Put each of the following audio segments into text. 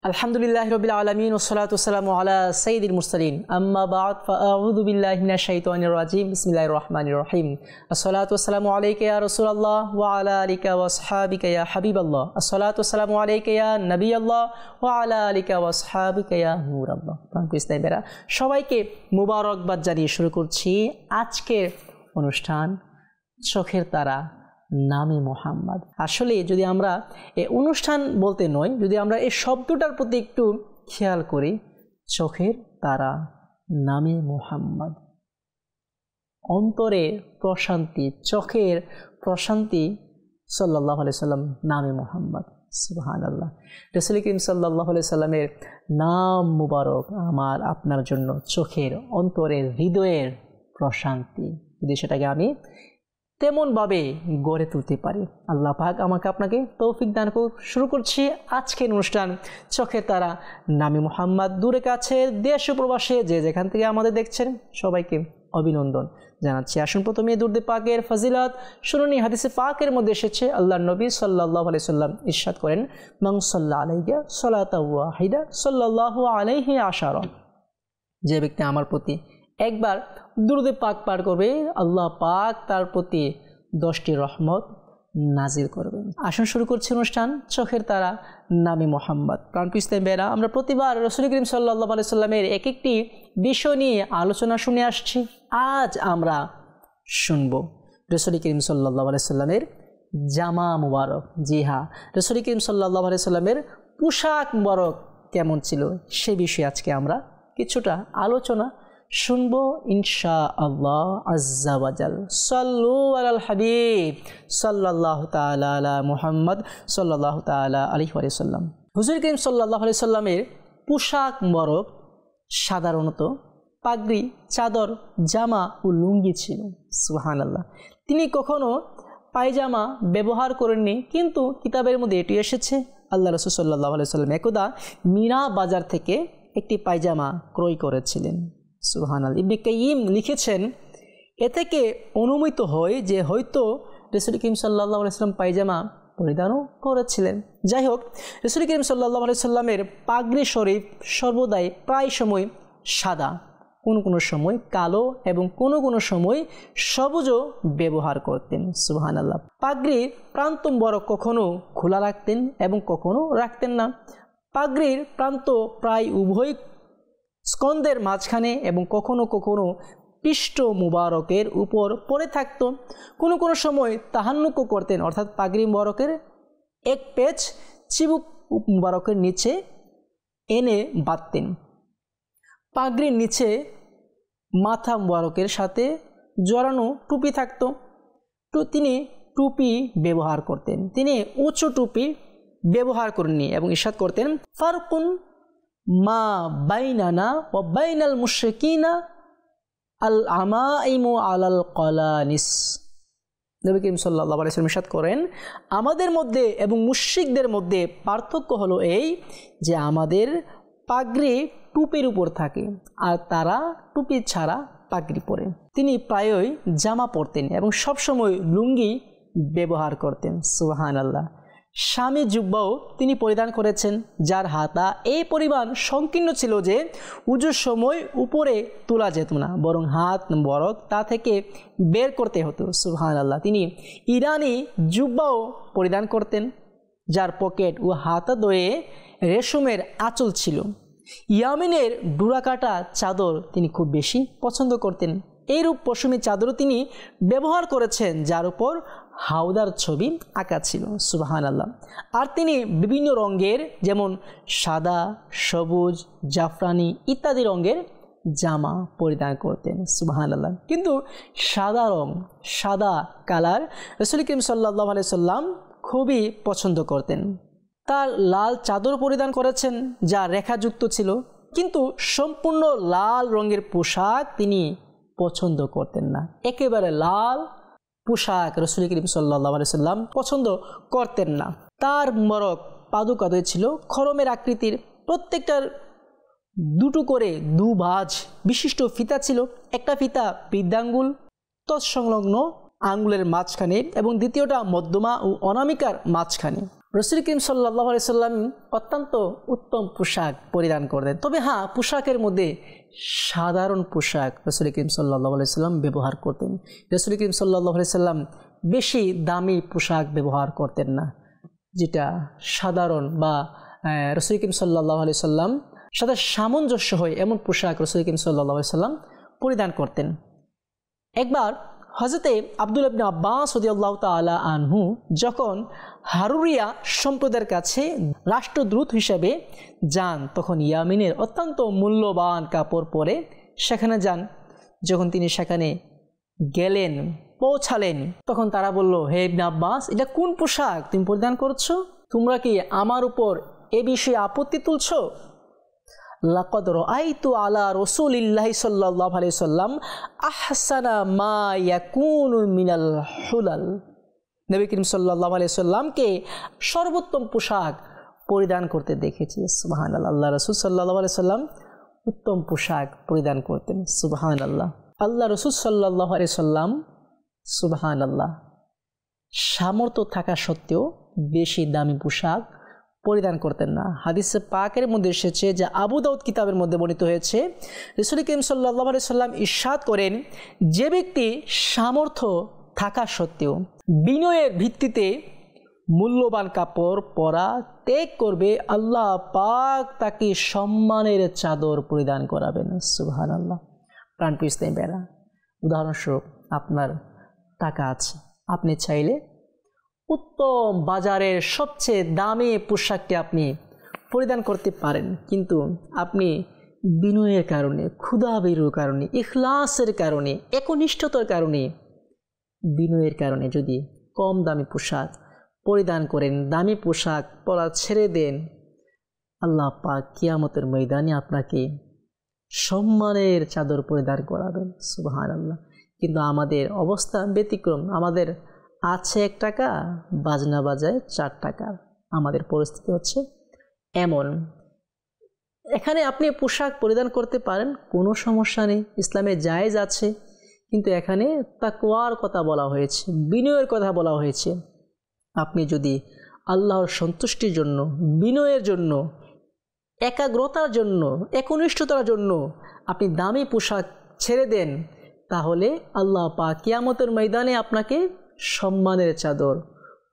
আলহামদুলিল্লাহি রাব্বিল আলামিন ওয়াসসালাতু ওয়াসসালামু আলা সাইয়্যিদিল মুরসালিন আম্মা বা'দ ফাআউযু বিল্লাহি মিনাশ শাইতানির রাজিম বিসমিল্লাহির রহমানির রহিম আসসালাতু ওয়াসসালামু আলাইকা ইয়া রাসূলুল্লাহ ওয়া আলা আলিকা ওয়া আসহাবিকা ইয়া হাবিবাল্লাহ আসসালাতু ওয়াসসালামু আলাইকা ইয়া নবিয়াল্লাহ ওয়া আলা আলিকা ওয়া আসহাবিকা ইয়া নূরাল্লাহ। প্রিয় সবাইকে মুবারকবাদ জানিয়ে শুরু করছি আজকের অনুষ্ঠান চোখের তারা নামে মোহাম্মদ। আসলে যদি আমরা এই অনুষ্ঠান বলতে নয়, যদি আমরা এই শব্দটার প্রতি একটু খেয়াল করি, চোখের তারা নামে মোহাম্মদ, অন্তরের প্রশান্তি, চোখের প্রশান্তি সাল্লাল্লাহু আলাইহি সাল্লাম নামে মোহাম্মদ। সুবহানাল্লাহ। রাসূল করিম সাল্লাল্লাহু আলাইহি সাল্লামের নাম মুবারক আমার আপনার জন্য চোখের, অন্তরের, হৃদয়ের প্রশান্তি। যদি সেটাকে আমি তেমনভাবে গড়ে তুলতে পারি, আল্লাহ পাক আমাকে আপনাকে তৌফিক দান করুন। শুরু করছি আজকের অনুষ্ঠান চোখের তারা নামে মোহাম্মদ। দূরে কাছে দেশ ও প্রবাসে যে যেখান থেকে আমাদের দেখছেন সবাইকে অভিনন্দন জানাচ্ছি। আসুন প্রথমে দুরূদ পাকের ফজিলত শুনুনি। হাদিসে পাকের মধ্যে এসেছে, আল্লাহর নবী সাল্লাল্লাহু আলাইহি সাল্লাম ইরশাদ করেন, মান সাল্লা আলাইয়া সালাতাও ওয়াহিদা সাল্লাল্লাহু আলাইহি আশারা, যে ব্যক্তি আমার প্রতি একবার দুরূদ পাক পাঠ করবে, আল্লাহ পাক তার প্রতি 10টি রহমত নাজিল করবেন। আসুন শুরু করছি অনুষ্ঠান চোখের তারা নামে মোহাম্মদ। প্রাণপ্রিয় ইসলামী ভাইরা, আমরা প্রতিবার রাসূল করিম সাল্লাল্লাহু আলাইহি সাল্লামের এক একটি বিষয় নিয়ে আলোচনা শুনে আসছি। আজ আমরা শুনব রাসূল করিম সাল্লাল্লাহু আলাইহি সাল্লামের জামা মুবারক। জি হ্যাঁ, রাসূল করিম সাল্লাল্লাহু আলাইহি সাল্লামের পোশাক মুবারক কেমন ছিল সে বিষয়ে আজকে আমরা কিছুটা আলোচনা শুনবো ইনশাআল্লাহ আজ্জা ওয়াজাল। সাল্লু আলাল হাবিব সাল্লাল্লাহু তাআলা আলা মুহাম্মদ সাল্লাল্লাহু তাআলা আলাইহি ওয়া সাল্লাম। হুজুর করিম সাল্লাল্লাহু আলাইহি সাল্লামের পোশাক মুবারক সাধারণত পাগড়ি, চাদর, জামা ও লুঙ্গি ছিল। সুবহানাল্লাহ। তিনি কখনো পায়জামা ব্যবহার করেননি, কিন্তু কিতাবের মধ্যে এটি এসেছে আল্লাহ রাসূল সাল্লাল্লাহু আলাইহি সাল্লাম একদা মিনা বাজার থেকে একটি পায়জামা ক্রয় করেছিলেন। সুবহানাল্লাহ। ইবনে কাইয়িম লিখেছেন, এ থেকে অনুমিত হয় যে হয়তো রাসূল করিম সাল্লাল্লাহু আলাইহি সাল্লাম পায়জামা পরিধানও করেছিলেন। যাই হোক, রাসূল করিম সাল্লাল্লাহু আলাইহি সাল্লামের পাগড়ি শরীফ সর্বদাই প্রায় সময় সাদা, কোনো সময় কালো এবং কোনো সময় সবুজও ব্যবহার করতেন। সুবহানাল্লাহ। পাগড়ির প্রান্ত বড় কখনো খোলা রাখতেন এবং কখনো রাখতেন না। পাগড়ির প্রান্ত প্রায় উভয় স্কন্ধের মাঝখানে এবং কখনো পৃষ্ঠ মুবারকের উপর পড়ে থাকত। কোনো সময় তাহান্নুকও করতেন, অর্থাৎ পাগড়ি মুবারকের এক পেচ চিবুক মুবারকের নিচে এনে বাঁধতেন। পাগড়ির নিচে মাথা মুবারকের সাথে জড়ানো টুপি থাকত, তো তিনি টুপি ব্যবহার করতেন। তিনি উঁচু টুপি ব্যবহার করেননি এবং ইরশাদ করতেন, ফারকুন মা বাইনানা ওয়া বাইনাল মুশরিকিনা আল আমাইমু আলাল কলানিস। নবী করিম সাল্লাল্লাহু আলাইহি ওয়াসাল্লাম ইরশাদ করেন, আমাদের মধ্যে এবং মুশরিকদের মধ্যে পার্থক্য হলো এই যে আমাদের পাগড়ি টুপির উপর থাকে আর তারা টুপি ছাড়া পাগড়ি পরে। তিনি প্রায়ই জামা পরতেন এবং সবসময় লুঙ্গি ব্যবহার করতেন। সুবহানাল্লাহ। স্বামী জুব্বাও তিনি পরিধান করেছেন, যার হাতা এই পরিমাণ সংকীর্ণ ছিল যে উজুর সময় উপরে তোলা যেত না, বরং হাত বরক তা থেকে বের করতে হতো। সুবহানাল্লাহ। তিনি ইরানি জুব্বাও পরিধান করতেন, যার পকেট ও হাতা দয়ে রেশমের আঁচল ছিল। ইয়ামেনের ডুরাকাটা চাদর তিনি খুব বেশি পছন্দ করতেন। এইরূপ পশমি চাদরও তিনি ব্যবহার করেছেন, যার উপর হাওদার ছবি আঁকা ছিল। সুবহানাল্লাহ। আর তিনি বিভিন্ন রঙের, যেমন সাদা, সবুজ, জাফরানি ইত্যাদি রঙের জামা পরিধান করতেন। সুবহানাল্লাহ। কিন্তু সাদা কালার রাসূল করিম সাল্লাল্লাহু আলাইহি সাল্লাম খুবই পছন্দ করতেন। তার লাল চাদর পরিধান করেছেন, যা রেখাযুক্ত ছিল, কিন্তু সম্পূর্ণ লাল রঙের পোশাক তিনি পছন্দ করতেন না। একেবারে লাল পোশাক রাসূল করিম সাল্লাল্লাহু আলাইহি সাল্লাম পছন্দ করতেন না। তার মোবারক পাদুকাতে ছিল খরমের আকৃতির, প্রত্যেকটার দুটো করে দুভাঁজ বিশিষ্ট ফিতা ছিল। একটা ফিতা বৃদ্ধাঙ্গুল তৎসংলগ্ন আঙ্গুলের মাঝখানে এবং দ্বিতীয়টা মধ্যমা ও অনামিকার মাঝখানে। রাসূল করিম সাল্লাল্লাহু আলাইহি সাল্লাম অত্যন্ত উত্তম পোশাক পরিধান করতেন। তবে হ্যাঁ, পোশাকের মধ্যে সাধারণ পোশাক রাসূল করিম সাল্লাল্লাহু আলাইহি সাল্লাম ব্যবহার করতেন। রাসূল করিম সাল্লাল্লাহু আলাইহি সাল্লাম বেশি দামি পোশাক ব্যবহার করতেন না, যেটা সাধারণ বা রাসূল করিম সাল্লাল্লাহু আলাইহি সাল্লাম সাথে সামঞ্জস্য হয় এমন পোশাক রাসূল করিম সাল্লাল্লাহু আলাইহি সাল্লাম পরিধান করতেন। একবার হযরতে আব্দুল্লাহ ইবনে আব্বাস রাদিয়াল্লাহু তাআলা আনহু যখন হারুরিয়া সম্প্রদায়ের কাছে রাষ্ট্রদূত হিসেবে যান, তখন ইয়ামিনের অত্যন্ত মূল্যবান কাপড় পরে সেখানে যান। যখন তিনি সেখানে গেলেন, পৌঁছালেন, তখন তারা বলল, হে ইবনে আব্বাস, এটা কোন পোশাক তুমি পরিধান করছো? তোমরা কি আমার উপর এ বিষয়ে আপত্তি তুলছো? লাকাদ রাআইতু আলা রাসূলিল্লাহি সাল্লাল্লাহু আলাইহি ওয়াসাল্লাম আহসানা মা ইয়াকুনু মিনাল হুলাল। নবী করিম সাল্লাল্লাহু আলাইহি ওয়াসাল্লামকে সর্বোত্তম পোশাক পরিধান করতে দেখেছি। সুবহানাল্লাহ। আল্লাহ রাসূল সাল্লাল্লাহু আলাইহি ওয়াসাল্লাম উত্তম পোশাক পরিধান করতেন। সুবহানাল্লাহ। আল্লাহ রাসূল সাল্লাল্লাহু আলাইহি ওয়াসাল্লাম সুবহানাল্লাহ সামর্থ্য থাকা সত্ত্বেও বেশি দামি পোশাক পরিধান করতেন না। হাদিসে পাকের মধ্যে এসেছে, যে আবু দাউদ কিতাবের মধ্যে বর্ণিত হয়েছে, রাসূল করিম সাল্লাল্লাহু আলাইহি ওয়াসাল্লাম ইরশাদ করেন, যে ব্যক্তি সামর্থ্য থাকা সত্ত্বেও বিনয়ের ভিত্তিতে মূল্যবান কাপড় পরা ত্যাগ করবে, আল্লাহ পাক তাকে সম্মানের চাদর পরিধান করাবেন। সুবহানাল্লাহ। প্রাণপ্রিয় ইসলামী ভাইরা, উদাহরণস্বরূপ আপনার টাকা আছে, আপনি চাইলে উত্তম বাজারের সবচেয়ে দামি পোশাকটি আপনি পরিধান করতে পারেন, কিন্তু আপনি বিনয়ের কারণে, ক্ষুধাভীরুর কারণে, ইখলাসের কারণে, একনিষ্ঠতার কারণে, বিনয়ের কারণে যদি কম দামি পোশাক পরিধান করেন, দামি পোশাক পরা ছেড়ে দেন, আল্লাহ পাক কিয়ামতের ময়দানে আপনাকে সম্মানের চাদর পরিধান করাবেন। সুবহানাল্লাহ। কিন্তু আমাদের অবস্থা ব্যতিক্রম। আমাদের আছে 1 টাকা, বাজনা বাজায় 4 টাকা। আমাদের পরিস্থিতি হচ্ছে এমন। এখানে আপনি পোশাক পরিধান করতে পারেন, কোনো সমস্যা নেই, ইসলামে জায়েজ আছে, কিন্তু এখানে তাকওয়ার কথা বলা হয়েছে, বিনয়ের কথা বলা হয়েছে। আপনি যদি আল্লাহর সন্তুষ্টির জন্য, বিনয়ের জন্য, একাগ্রতার জন্য, একনিষ্ঠতার জন্য আপনি দামি পোশাক ছেড়ে দেন, তাহলে আল্লাহ পাক কিয়ামতের ময়দানে আপনাকে সম্মানের চাদর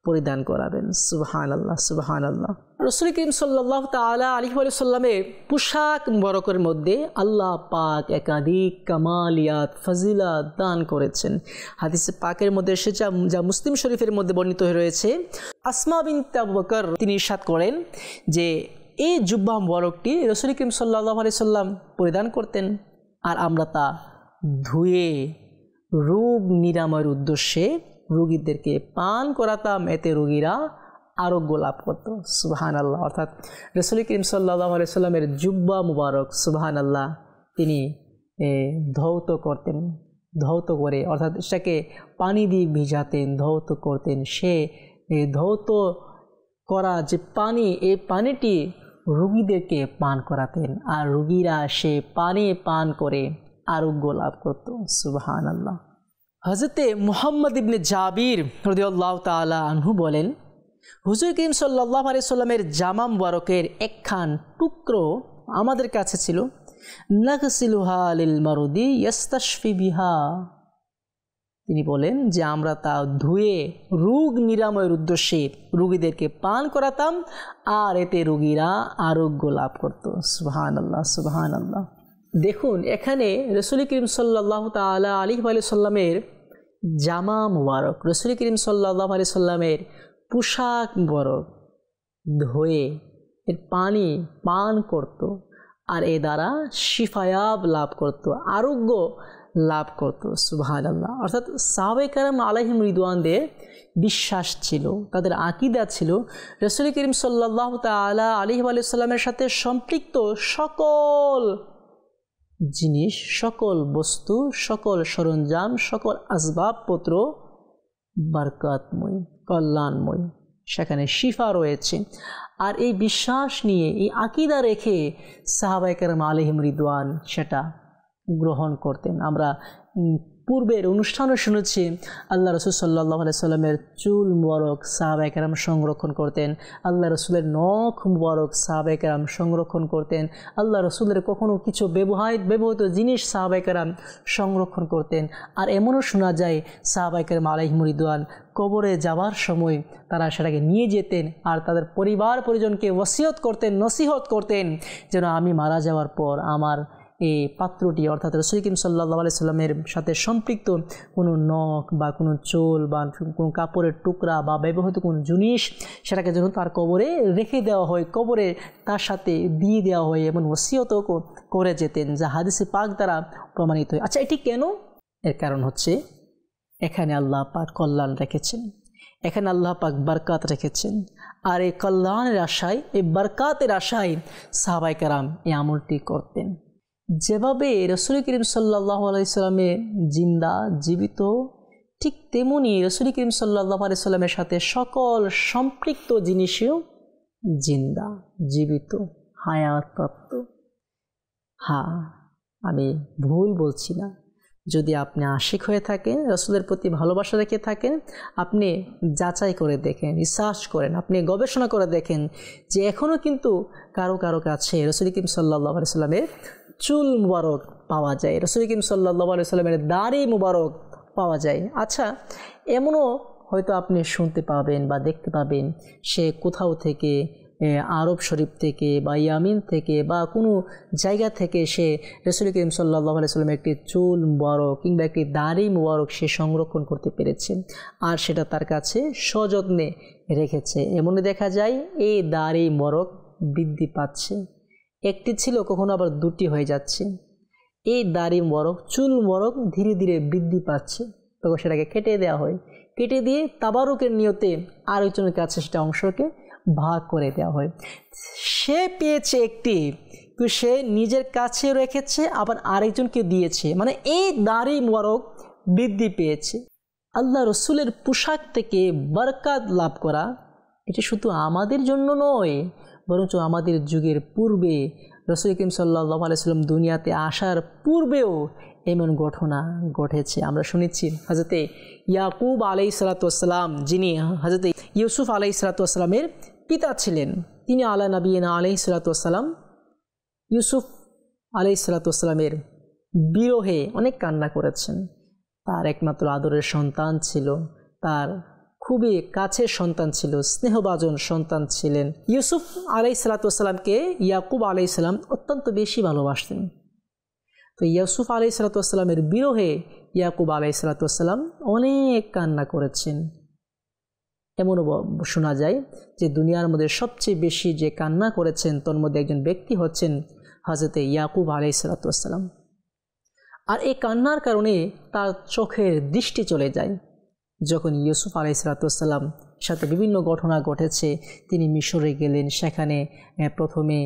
পরিধান করাবেন। সুবহানাল্লাহ, সুবহানাল্লাহ। রাসূল করিম সাল্লাল্লাহু তাআলা আলাইহি ওয়া সাল্লামের পোশাক মুবারকের মধ্যে আল্লাহ পাক একাধিক কামালিয়াত, ফজিলাত দান করেছেন। হাদিসে পাকের মধ্যে এসেছে, যা মুসলিম শরীফের মধ্যে বর্ণিত হয়ে রয়েছে, আসমা বিনত আবু বকর তিনি ইরশাদ করেন যে এই জুব্বা মুবারকটি রাসূল করিম সাল্লাল্লাহু আলাইহি সাল্লাম পরিধান করতেন, আর আমরা তা ধুয়ে রোগ নিরাময়ের উদ্দেশ্যে রোগীদেরকে পান করাতাম, এতে রোগীরা আরোগ্য লাভ করত। সুবহানাল্লাহ। অর্থাৎ রাসূল করিম সাল্লাল্লাহু আলাইহি সাল্লামের জুব্বা মুবারক, সুবহানাল্লাহ, তিনি ধৌত করতেন, ধৌত করে, অর্থাৎ সেটাকে পানি দিয়ে ভিজাতেন, ধৌত করতেন। সে ধৌত করা যে পানি, এই পানিটি রোগীদেরকে পান করাতেন, আর রোগীরা সে পানি পান করে আরোগ্য লাভ করত। সুবহানাল্লাহ। হযরতে মুহাম্মদ ইবনে জাবির রাদিয়াল্লাহু তাআলা আনহু বলেন, হুজুর করিম সাল্লাল্লাহু আলাইহি সাল্লামের জামা মুবারকের একখান টুকরো আমাদের কাছে ছিল, নাগসিলুহা লিল মারুদি ইয়াস্তাশফি বিহা। তিনি বলেন যে আমরা তা ধুয়ে রোগ নিরাময়ের উদ্দেশ্যে রোগীদেরকে পান করাতাম, আর এতে রোগীরা আরোগ্য লাভ করত। সুবহানাল্লাহ, সুবহানাল্লাহ। দেখুন, এখানে রাসূল করিম সাল্লাল্লাহু তাআলা আলাইহি ওয়া সাল্লামের জামা মুবারক, রাসূল করিম সাল্লাল্লাহু আলাইহি সাল্লামের পোশাক মুবারক ধুয়ে এর পানি পান করত, আর এ দ্বারা শিফায়াব লাভ করত, আরোগ্য লাভ করত। সুবহানাল্লাহ। অর্থাৎ সাহাবায়ে কেরাম আলাইহিম রিদওয়ানদের বিশ্বাস ছিল, তাদের আকীদা ছিল, রাসূল করিম সাল্লাল্লাহু তাআলা আলাইহি ওয়া সাল্লামের সাথে সম্পৃক্ত সকল জিনিস, সকল বস্তু, সকল সরঞ্জাম, সকল আসবাবপত্র বরকতময়, কল্যাণময়, সেখানে শিফা রয়েছে। আর এই বিশ্বাস নিয়ে, এই আকীদা রেখে সাহাবায়ে কেরাম আলাইহিম রিদওয়ান সেটা গ্রহণ করতেন। আমরা পূর্বের অনুষ্ঠানও শুনেছি আল্লাহ রসুল সাল্লাল্লাহু আলাইহি সাল্লামের চুল মুবারক সাহাবায়ে কেরাম সংরক্ষণ করতেন, আল্লাহ রসুলের নখ মুবারক সাহাবায়ে কেরাম সংরক্ষণ করতেন, আল্লাহ রসুলের কখনো কিছু ব্যবহৃত জিনিস সাহাবায়ে কেরাম সংরক্ষণ করতেন। আর এমনও শোনা যায় সাহাবায়ে কেরাম আলাইহিমুর রিদওয়ান কবরে যাওয়ার সময় তারা সেটাকে নিয়ে যেতেন আর তাদের পরিবার পরিজনকে ওসিয়ত করতেন, নসিহত করতেন যেন আমি মারা যাওয়ার পর আমার এই পাত্রটি অর্থাৎ রাসূল করিম সাল্লাল্লাহু আলাইহি সাল্লামের সাথে সম্পৃক্ত কোনো নখ বা কোনো চুল বা কোনো কাপড়ের টুকরা বা ব্যবহৃত কোনো জিনিস সেটাকে যেন তার কবরে রেখে দেওয়া হয়, কবরে তার সাথে দিয়ে দেওয়া হয়, এমন ওসিয়তও করে যেতেন, যা হাদিসে পাক দ্বারা প্রমাণিত হয়। আচ্ছা, এটি কেন? এর কারণ হচ্ছে এখানে আল্লাহ পাক কল্যাণ রেখেছেন, এখানে আল্লাহ পাক বরকত রেখেছেন। আর এই কল্যাণের আশায়, এই বরকতের আশায় সাহাবায়ে কেরাম এই আমলটি করতেন। যেভাবে রাসূল করিম সাল্লাল্লাহু আলাইহি সাল্লামের জিন্দা জীবিত, ঠিক তেমনি রাসূল করিম সাল্লাল্লাহু আলাইহি সাল্লামের সাথে সকল সম্পৃক্ত জিনিসও জিন্দা জীবিত হায়াতপ্রাপ্ত। হ্যাঁ, আমি ভুল বলছি না। যদি আপনি আশিক হয়ে থাকেন, রাসূলের প্রতি ভালোবাসা রেখে থাকেন, আপনি যাচাই করে দেখেন, রিসার্চ করেন, আপনি গবেষণা করে দেখেন যে এখনও কিন্তু কারো কারো কাছে রাসূল করিম সাল্লাল্লাহু আলাইহি সাল্লামের চুল মুবারক পাওয়া যায়, রাসূল করিম সাল্লাল্লাহু আলাইহি সাল্লামের দাড়ি মুবারক পাওয়া যায়। আচ্ছা, এমনও হয়তো আপনি শুনতে পাবেন বা দেখতে পাবেন সে কোথাও থেকে আরব শরীফ থেকে বা ইয়ামিন থেকে বা কোনো জায়গা থেকে সে রাসূল করিম সাল্লাল্লাহু আলাইহি সাল্লামের একটি চুল মুবারক কিংবা একটি দাড়ি মুবারক সে সংরক্ষণ করতে পেরেছে আর সেটা তার কাছে সযত্নে রেখেছে। এমনই দেখা যায় এই দাড়ি মুবারক বৃদ্ধি পাচ্ছে, একটি ছিল কখনো আবার দুটি হয়ে যাচ্ছে। এই দাড়ি মুবারক চুল মুবারক ধীরে ধীরে বৃদ্ধি পাচ্ছে, তখন সেটাকে কেটে দেওয়া হয়, কেটে দিয়ে তাবারুকের নিয়তে আরেকজনের কাছে সেটা অংশকে ভাগ করে দেওয়া হয়। সে পেয়েছে একটি, তো সে নিজের কাছে রেখেছে আবার আরেকজনকে দিয়েছে, মানে এই দাড়ি মুবারক বৃদ্ধি পেয়েছে। আল্লাহ রসুলের পোশাক থেকে বরকত লাভ করা এটি শুধু আমাদের জন্য নয়, বরঞ্চ আমাদের যুগের পূর্বে রাসূল করিম সাল্লাল্লাহু আলাইহি সাল্লাম দুনিয়াতে আসার পূর্বেও এমন ঘটনা ঘটেছে। আমরা শুনেছি হযরতে ইয়াকুব আলাইহিসসালাতু ওয়াসসালাম, যিনি হযরতে ইউসুফ আলাইহিসসালাতু ওয়াসসালামের পিতা ছিলেন, তিনি আলা নবিয়িনা আলাইহিসসালাতু ওয়াসসালাম ইউসুফ আলাইহিসসালাতু ওয়াসসালামের বিরহে অনেক কান্না করেছেন। তার একমাত্র আদরের সন্তান ছিল, তার খুবই কাছের সন্তান ছিল, স্নেহভাজন সন্তান ছিলেন। ইউসুফ আলাইহিসসালাতু ওয়াসসালামকে ইয়াকুব আলাইহিস সালাম অত্যন্ত বেশি ভালোবাসতেন। তো ইউসুফ আলাইহিসসালাতু ওয়াসসালামের বিরহে ইয়াকুব আলাইহিসসালাতু ওয়াসসালাম অনেক কান্না করেছেন। এমনও শোনা যায় যে দুনিয়ার মধ্যে সবচেয়ে বেশি যে কান্না করেছেন তার মধ্যে একজন ব্যক্তি হচ্ছেন হযরতে ইয়াকুব আলাইহিসসালাতু ওয়াসসালাম। আর এই কান্নার কারণে তার চোখের দৃষ্টি চলে যায়। যখন ইউসুফ আলাইহিসসালাতু ওয়াসসালাম সাথে বিভিন্ন ঘটনা ঘটেছে, তিনি মিশরে গেলেন, সেখানে প্রথমে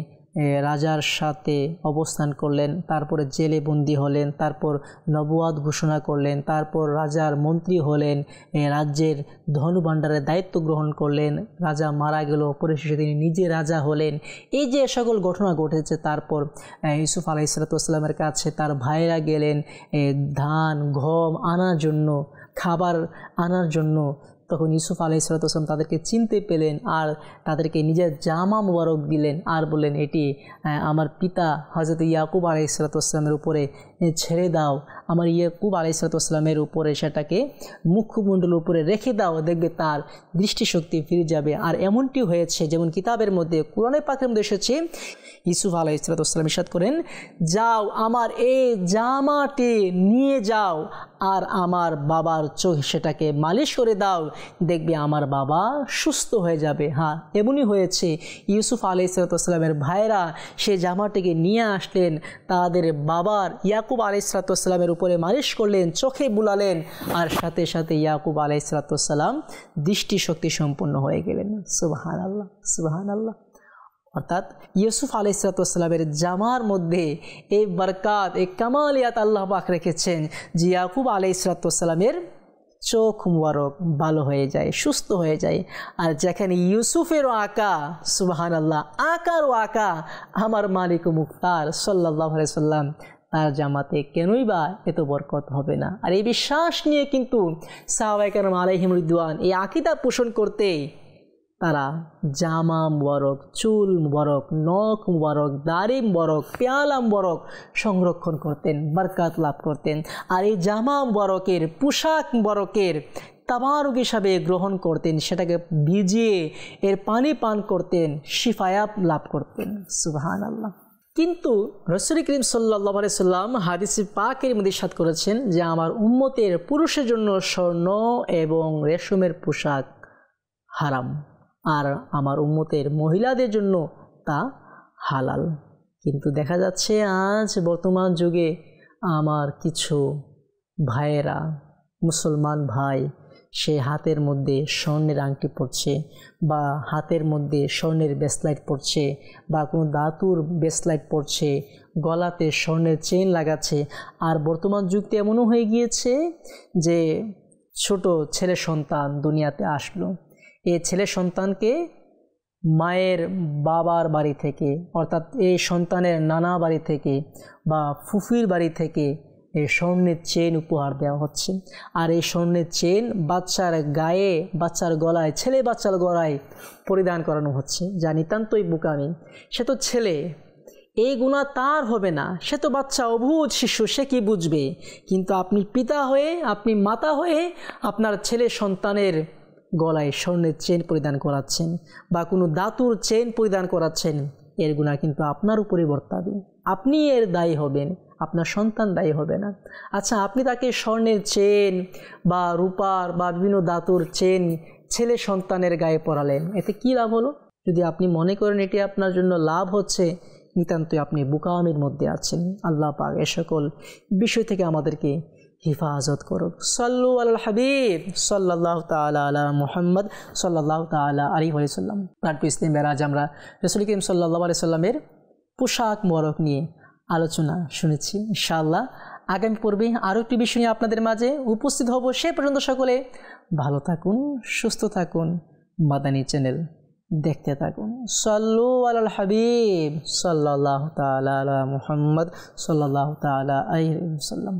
রাজার সাথে অবস্থান করলেন, তারপরে জেলে বন্দী হলেন, তারপর নবুয়াত ঘোষণা করলেন, তারপর রাজার মন্ত্রী হলেন, রাজ্যের ধনভাণ্ডারের দায়িত্ব গ্রহণ করলেন, রাজা মারা গেল, পরিশেষে তিনি নিজে রাজা হলেন। এই যে সকল ঘটনা ঘটেছে, তারপর ইউসুফ আলাইহিসসালাতু ওয়াসসালামের কাছে তার ভাইরা গেলেন ধান গম আনার জন্য, খাবার আনার জন্য। তখন ইউসুফ আলাইহিসসালাতু ওয়াসসালাম তাদেরকে চিনতে পেলেন আর তাদেরকে নিজের জামা মুবারক দিলেন আর বললেন, এটি আমার পিতা হযরত ইয়াকুব আলাইহিসসালাতু ওয়াসসালামের উপরে ছেড়ে দাও, আমার ইয়াকুব আলাইহিসসালাতু ওয়াসসালামের উপরে সেটাকে মুখমণ্ডলের উপরে রেখে দাও, দেখবে তার দৃষ্টিশক্তি ফিরে যাবে। আর এমনটি হয়েছে, যেমন কিতাবের মধ্যে কোরআনে পাকের মধ্যে এসেছে, ইউসুফ আলাইহিসসালাতু ওয়াসসালাম ইরশাদ করেন, যাও আমার এই জামাটি নিয়ে যাও আর আমার বাবার চোখ সেটাকে মালিশ করে দাও, দেখবে আমার বাবা সুস্থ হয়ে যাবে। হ্যাঁ, এমনই হয়েছে। ইউসুফ আলাইহিসসালাতু ওয়াসসালামের ভাইরা সে জামাটিকে নিয়ে আসলেন, তাদের বাবার ইয়াকুব আলাইহিসসালাতু ওয়াসসালামের উপরে মালিশ করলেন, চোখে বুলালেন, আর সাথে সাথে ইয়াকুব আলাইহিসসালাতু ওয়াসসালাম দৃষ্টিশক্তি সম্পন্ন হয়ে গেলেন। সুবহানাল্লাহ, সুবহানাল্লাহ। অর্থাৎ ইউসুফ আলাইহিসসালাতু ওয়াসসালামের জামার মধ্যে এই বরকত, এই কামালিয়াত আল্লাহ পাক রেখেছেন যে ইয়াকুব আলাইহিসসালাতু ওয়াসসালামের চোখ মুবারক ভালো হয়ে যায়, সুস্থ হয়ে যায়। আর যেখানে ইউসুফেরও আঁকা, সুবহানাল্লাহ, আঁকারও আঁকা আমার মালিক ও মুখতার সাল্লাল্লাহু আলাইহি সাল্লাম, তার জামাতে কেনই বা এত বরকত হবে না। আর এই বিশ্বাস নিয়ে কিন্তু সাহাবায়ে কেরাম আলাইহিম রিদওয়ান এই আকীদা পোষণ করতে তারা জামা মুবারক, চুল মুবারক, নখ মুবারক, দাড়ি মুবারক, পেয়ালা মুবারক সংরক্ষণ করতেন, বরকত লাভ করতেন। আর এই জামা মুবারকের, পোশাক মুবারকের তাবারুক হিসাবে গ্রহণ করতেন, সেটাকে ভিজিয়ে এর পানি পান করতেন, শিফায়াত লাভ করতেন। সুবহানাল্লাহ। কিন্তু রাসূল করিম সাল্লাল্লাহু আলাইহি সাল্লাম হাদিসে পাকের মধ্যে ইরশাদ করেছেন যে আমার উম্মতের পুরুষের জন্য স্বর্ণ এবং রেশমের পোশাক হারাম, আর আমার উম্মতের মহিলাদের জন্য তা হালাল। কিন্তু দেখা যাচ্ছে আজ বর্তমান যুগে আমার কিছু ভাইয়েরা, মুসলমান ভাই, সে হাতের মধ্যে স্বর্ণের আংটি পরছে বা হাতের মধ্যে স্বর্ণের ব্রেসলেট পরছে বা কোনো ধাতুর ব্রেসলেট পরছে, গলাতে স্বর্ণের চেন লাগাচ্ছে। আর বর্তমান যুগতে এমনও হয়ে গিয়েছে যে ছোট ছেলে সন্তান দুনিয়াতে আসলো, এই ছেলে সন্তানকে মায়ের বাবার বাড়ি থেকে, অর্থাৎ এই সন্তানের নানা বাড়ি থেকে বা ফুফির বাড়ি থেকে এই স্বর্ণের চেন উপহার দেওয়া হচ্ছে। আর এই স্বর্ণের চেন বাচ্চার গায়ে, বাচ্চার গলায়, ছেলে বাচ্চার গলায় পরিধান করানো হচ্ছে, যা নিতান্তই বোকামি। সে তো ছেলে, এই গুনাহ তার হবে না, সে তো বাচ্চা, অবুঝ শিশু, সে কি বুঝবে? কিন্তু আপনি পিতা হয়ে, আপনি মাতা হয়ে আপনার ছেলে সন্তানের গলায় স্বর্ণের চেন পরিধান করাচ্ছেন বা কোনো ধাতুর চেন পরিধান করাচ্ছেন, এর গুনাহ কিন্তু আপনার উপরেই বর্তাবে। আপনি এর দায়ী হবেন, আপনার সন্তান দায়ী হবে না। আচ্ছা, আপনি তাকে স্বর্ণের চেন বা রূপার বা বিভিন্ন ধাতুর চেন ছেলে সন্তানের গায়ে পরালেন, এতে কি লাভ হলো? যদি আপনি মনে করেন এটি আপনার জন্য লাভ হচ্ছে, নিতান্তই আপনি বোকামির মধ্যে আছেন। আল্লাহ পাক এ সকল বিষয় থেকে আমাদেরকে হিফাজত করুক। সাল্লু আলাল হাবিব সাল্লাল্লাহু তাআলা আলা মুহাম্মদ সাল্লাল্লাহু তাআলা আলাইহি ওয়া সাল্লাম। ইসলামের আজ আমরা রাসূল করিম সাল্লাল্লাহু আলাইহি সাল্লামের পোশাক মোবারক নিয়ে আলোচনা শুনেছি। ইনশাআল্লাহ আগামী পর্বে আরও একটি বিষয় নিয়ে আপনাদের মাঝে উপস্থিত হব। সে পর্যন্ত সকলে ভালো থাকুন, সুস্থ থাকুন, মাদানী চ্যানেল দেখতে থাকুন। সাল্লু আলাল হাবিব সাল্লাল্লাহু তাআলা আলা মুহাম্মদ সাল্লাল্লাহু তাআলা আলাইহি ওয়া সাল্লাম।